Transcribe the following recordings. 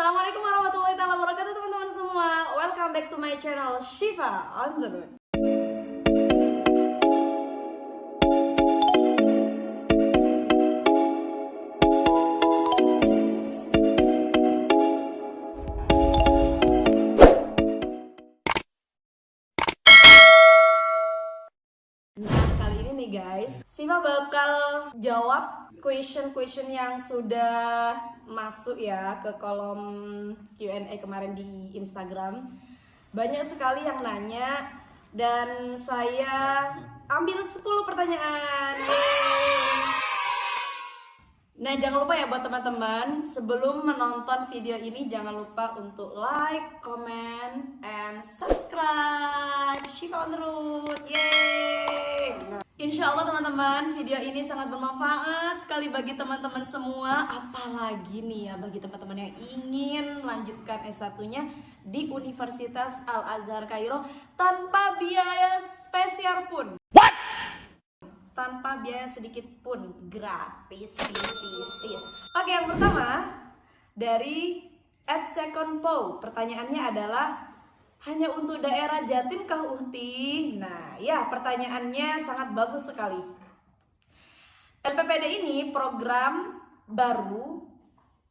Assalamualaikum warahmatullahi wabarakatuh teman-teman semua. Welcome back to my channel Shiva on the Road. Nah, kali ini nih guys, Shiva bakal jawab question yang sudah masuk ya ke kolom Q&A kemarin di Instagram. Banyak sekali yang nanya dan saya ambil 10 pertanyaan. Yeay. Nah, jangan lupa ya buat teman-teman, sebelum menonton video ini jangan lupa untuk like, comment, and subscribe Shiva on the Road. Yeay! Insya Allah teman-teman, video ini sangat bermanfaat sekali bagi teman-teman semua. Apalagi nih ya bagi teman-teman yang ingin melanjutkan S1-nya di Universitas Al-Azhar Kairo tanpa biaya spesial pun. Tanpa biaya sedikit pun, gratis. Oke, yang pertama dari @secondpow. Pertanyaannya adalah hanya untuk daerah Jatim kah Uhti? Nah, ya pertanyaannya sangat bagus sekali. LPPD ini program baru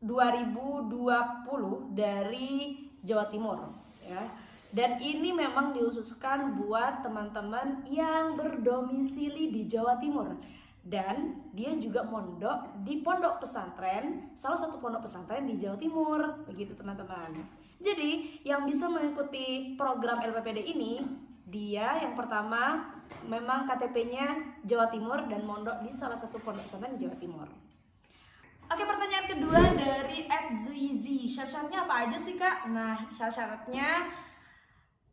2020 dari Jawa Timur ya. Dan ini memang dikhususkan buat teman-teman yang berdomisili di Jawa Timur. Dan dia juga mondok di pondok pesantren, salah satu pondok pesantren di Jawa Timur. Begitu teman-teman. Jadi yang bisa mengikuti program LPPD ini, dia yang pertama memang KTP-nya Jawa Timur dan mondok di salah satu pondok pesantren di Jawa Timur. Oke, pertanyaan kedua dari @zuizi. Syarat-syaratnya apa aja sih Kak? Nah, syarat-syaratnya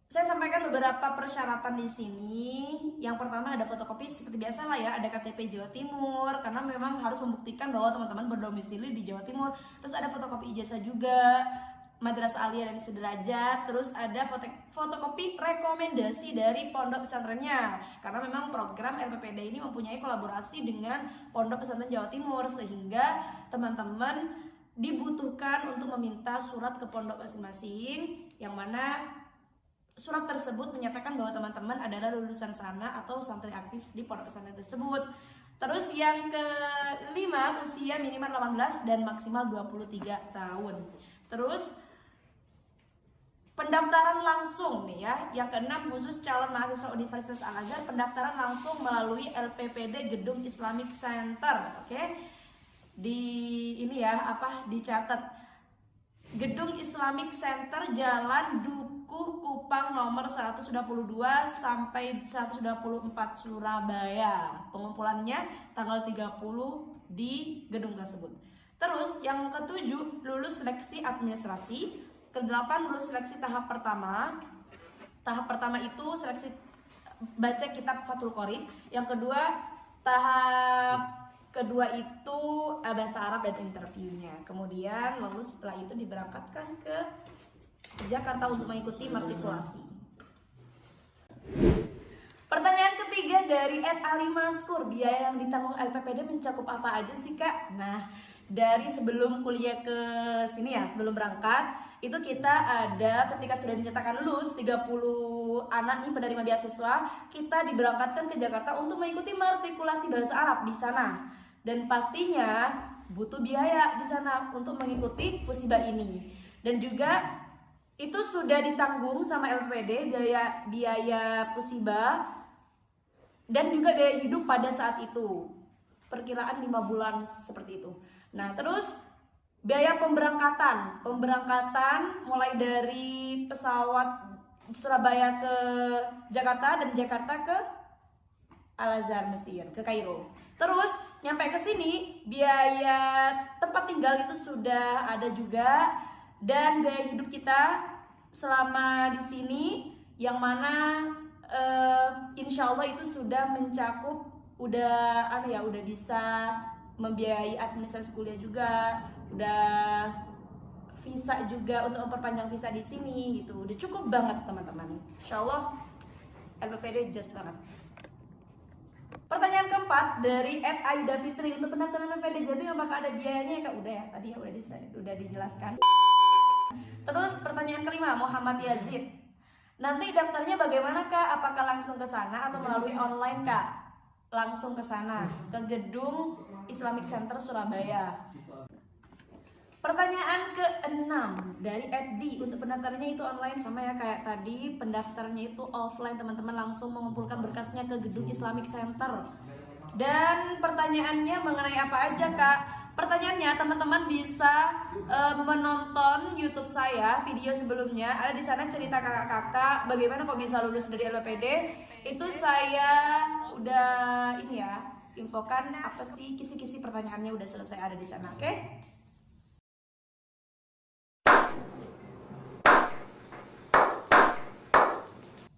saya sampaikan beberapa persyaratan di sini. Yang pertama ada fotokopi seperti biasa lah ya, ada KTP Jawa Timur karena memang harus membuktikan bahwa teman-teman berdomisili di Jawa Timur. Terus ada fotokopi ijazah juga, madrasah aliyah dan sederajat. Terus ada fotokopi rekomendasi dari pondok pesantrennya karena memang program LPPD ini mempunyai kolaborasi dengan pondok pesantren Jawa Timur sehingga teman-teman dibutuhkan untuk meminta surat ke pondok masing-masing yang mana surat tersebut menyatakan bahwa teman-teman adalah lulusan sana atau santri aktif di pondok pesantren tersebut. Terus yang kelima, usia minimal 18 dan maksimal 23 tahun. Terus pendaftaran langsung nih ya. Yang keenam, khusus calon mahasiswa Universitas Al-Azhar, pendaftaran langsung melalui LPPD Gedung Islamic Center. Oke. Di ini ya, dicatat. Gedung Islamic Center Jalan Dukuh Kupang nomor 122 sampai 124 Surabaya. Pengumpulannya tanggal 30 di gedung tersebut. Terus yang ketujuh, lulus seleksi administrasi. Kedelapan, lulus seleksi tahap pertama. Tahap pertama itu seleksi baca kitab Fathul Qorib. Yang kedua, tahap kedua itu bahasa Arab dan interviewnya. Kemudian lalu setelah itu diberangkatkan ke Jakarta untuk mengikuti matrikulasi. Pertanyaan ketiga dari @alimaskur. Biaya yang ditanggung LPPD mencakup apa aja sih Kak? Nah, dari sebelum kuliah ke sini ya, sebelum berangkat itu kita ada ketika sudah dinyatakan lulus 30 anak nih penerima beasiswa, kita diberangkatkan ke Jakarta untuk mengikuti matrikulasi bahasa Arab di sana. Dan pastinya butuh biaya di sana untuk mengikuti musibah ini. Dan juga itu sudah ditanggung sama LPPD biaya musibah dan juga biaya hidup pada saat itu. Perkiraan 5 bulan seperti itu. Nah, terus biaya pemberangkatan mulai dari pesawat Surabaya ke Jakarta dan Jakarta ke Al-Azhar Mesir, ke Kairo. Terus nyampe ke sini biaya tempat tinggal itu sudah ada juga dan biaya hidup kita selama di sini yang mana insya Allah itu sudah mencakup udah bisa membiayai administrasi kuliah juga, udah visa juga untuk memperpanjang visa di sini gitu. Udah cukup banget teman-teman. Insya Allah LPPD just banget. Pertanyaan keempat dari @aida fitri, untuk pendaftaran LPPD Jatim apakah ada biayanya Kak? Udah ya, tadi ya udah dijelaskan. Terus pertanyaan kelima, Muhammad Yazid. Nanti daftarnya bagaimana Kak? Apakah langsung ke sana atau melalui online Kak? Langsung ke sana, ke gedung Islamic Center Surabaya. Pertanyaan ke-6 dari Edi, untuk pendaftarannya itu online sama ya kayak tadi, pendaftarannya itu offline teman-teman, langsung mengumpulkan berkasnya ke gedung Islamic Center. Dan pertanyaannya mengenai apa aja Kak? Pertanyaannya teman-teman bisa menonton YouTube saya, video sebelumnya ada di sana cerita kakak-kakak bagaimana kok bisa lulus dari LPPD. Itu saya udah ini ya, infokan apa sih kisi-kisi pertanyaannya udah selesai ada di sana, oke?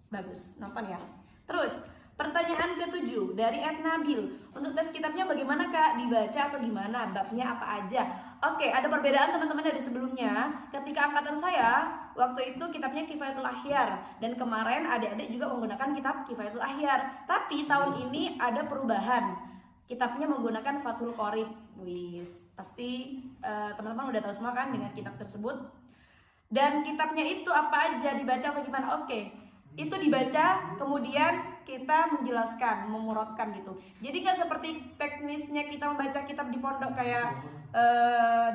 Bagus, nonton ya. Terus, pertanyaan ke-7 dari Ed Nabil. Untuk tes kitabnya bagaimana Kak? Dibaca atau gimana? Babnya apa aja? Oke, ada perbedaan teman-teman dari sebelumnya. Ketika angkatan saya, waktu itu kitabnya Kifayatul Ahyar. Dan kemarin adik-adik juga menggunakan kitab Kifayatul Ahyar. Tapi tahun ini ada perubahan. Kitabnya menggunakan Fathul Qorib. Wis, pasti teman-teman udah tahu semua kan dengan kitab tersebut. Dan kitabnya itu apa aja? Dibaca atau gimana? Oke. Itu dibaca, kemudian kita menjelaskan, memurotkan gitu. Jadi nggak seperti teknisnya kita membaca kitab di pondok kayak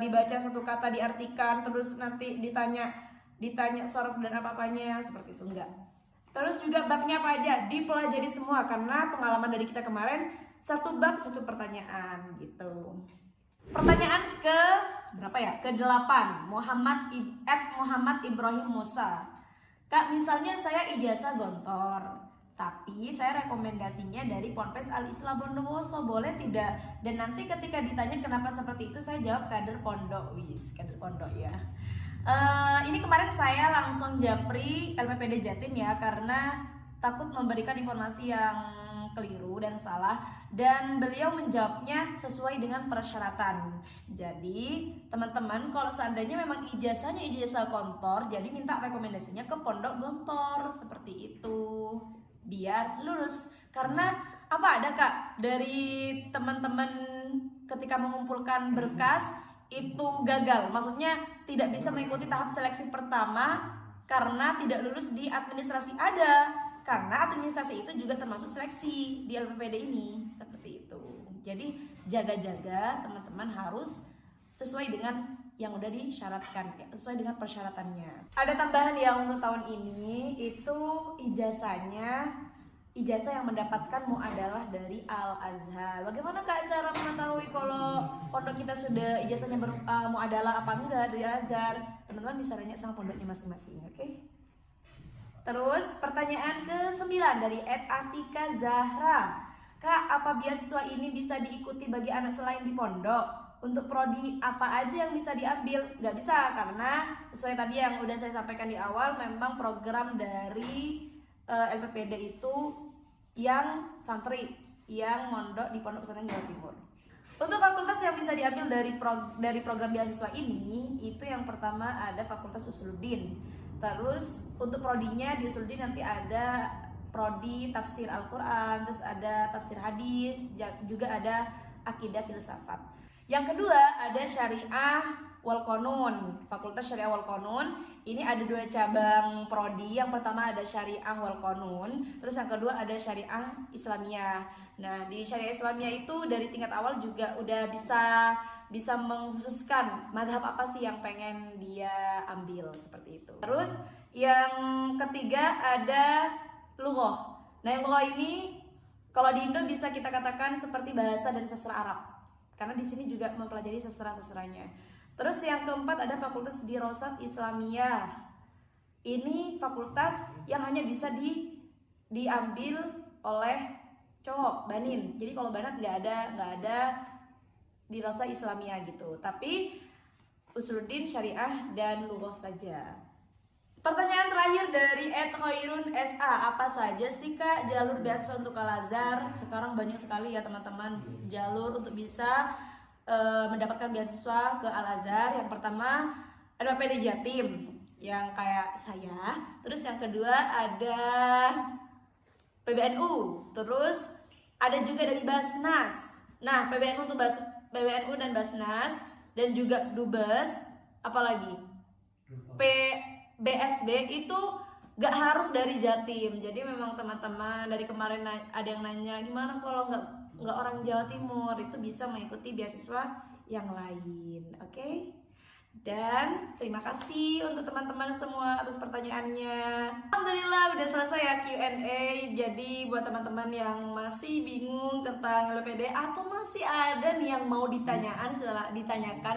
dibaca satu kata diartikan, terus nanti ditanya sorof dan apa-apanya, seperti itu enggak. Terus juga babnya apa aja, dipelajari semua karena pengalaman dari kita kemarin satu bab satu pertanyaan gitu. Pertanyaan ke berapa ya? Ke-8, Muhammad Ibrahim Musa. Kak, misalnya saya ijazah Gontor, tapi saya rekomendasinya dari Ponpes Al Islam Bondowoso, boleh tidak? Dan nanti ketika ditanya kenapa seperti itu, saya jawab kader pondok. Wis, kader pondok ya. Ini kemarin saya langsung japri LPPD Jatim ya, karena takut memberikan informasi yang keliru dan salah, dan beliau menjawabnya sesuai dengan persyaratan. Jadi teman-teman kalau seandainya memang ijazahnya ijazah Gontor, jadi minta rekomendasinya ke pondok Gontor seperti itu biar lulus. Karena apa ada Kak dari teman-teman ketika mengumpulkan berkas itu gagal, maksudnya tidak bisa mengikuti tahap seleksi pertama karena tidak lulus di administrasi. Ada, karena administrasi itu juga termasuk seleksi di LPPD ini, seperti itu. Jadi jaga-jaga teman-teman harus sesuai dengan yang udah disyaratkan, sesuai dengan persyaratannya. Ada tambahan ya untuk tahun ini, itu ijazah yang mendapatkan muadalah dari Al Azhar. Bagaimana Kak cara mengetahui kalau pondok kita sudah ijazahnya muadalah apa enggak dari Al Azhar? Teman-teman bisa tanya sama pondoknya masing-masing, oke? Terus pertanyaan ke-9 dari Ed Atika Zahra. Kak, apa beasiswa ini bisa diikuti bagi anak selain di pondok? Untuk prodi apa aja yang bisa diambil? Nggak bisa, karena sesuai tadi yang udah saya sampaikan di awal, memang program dari LPPD itu yang santri, yang mondok di Pondok Pesantren Jawa Timur. Untuk fakultas yang bisa diambil dari program beasiswa ini, itu yang pertama ada Fakultas Usuluddin. Terus untuk prodinya di Usuluddin nanti ada prodi tafsir Al-Quran, terus ada tafsir hadis, juga ada akidah filsafat. Yang kedua ada Syariah wal Qanun, Fakultas Syariah wal Qanun. Ini ada 2 cabang prodi. Yang pertama ada Syariah wal Qanun, terus yang kedua ada Syariah Islamiyah. Nah, di Syariah Islamiyah itu dari tingkat awal juga udah bisa mengkhususkan madhab apa sih yang pengen dia ambil, seperti itu. Terus yang ketiga ada lughah. Nah, yang lughah ini kalau di Indo bisa kita katakan seperti bahasa dan sastra Arab, karena di sini juga mempelajari sastra-sastranya. Terus yang keempat ada Fakultas Dirosat Islamiyah. Ini fakultas yang hanya bisa diambil oleh cowok, banin. Jadi kalau banat nggak ada Dirosat Islamiyah gitu. Tapi Usuluddin, Syariah, dan lughah saja. Pertanyaan terakhir dari Ed Khairun SA, apa saja sih Kak jalur beasiswa untuk Al Azhar? Sekarang banyak sekali ya teman-teman jalur untuk bisa mendapatkan beasiswa ke Al Azhar. Yang pertama LPPD Jatim yang kayak saya, terus yang kedua ada PBNU, terus ada juga dari Basnas. Nah, PBNU untuk PBNU dan Basnas, dan juga Dubes, apalagi BSB itu gak harus dari Jatim. Jadi memang teman-teman dari kemarin ada yang nanya gimana kalau nggak orang Jawa Timur, itu bisa mengikuti beasiswa yang lain. Oke? Dan terima kasih untuk teman-teman semua atas pertanyaannya. Alhamdulillah udah selesai ya Q&A. Jadi buat teman-teman yang masih bingung tentang LPD atau masih ada nih yang mau ditanyakan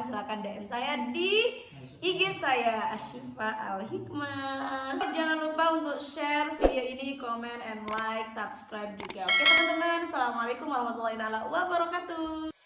silakan DM saya di IG saya Ashifa Al-Hikmah. Jangan lupa untuk share video ini, comment, and like, subscribe juga. Oke teman-teman, assalamualaikum warahmatullahi wabarakatuh.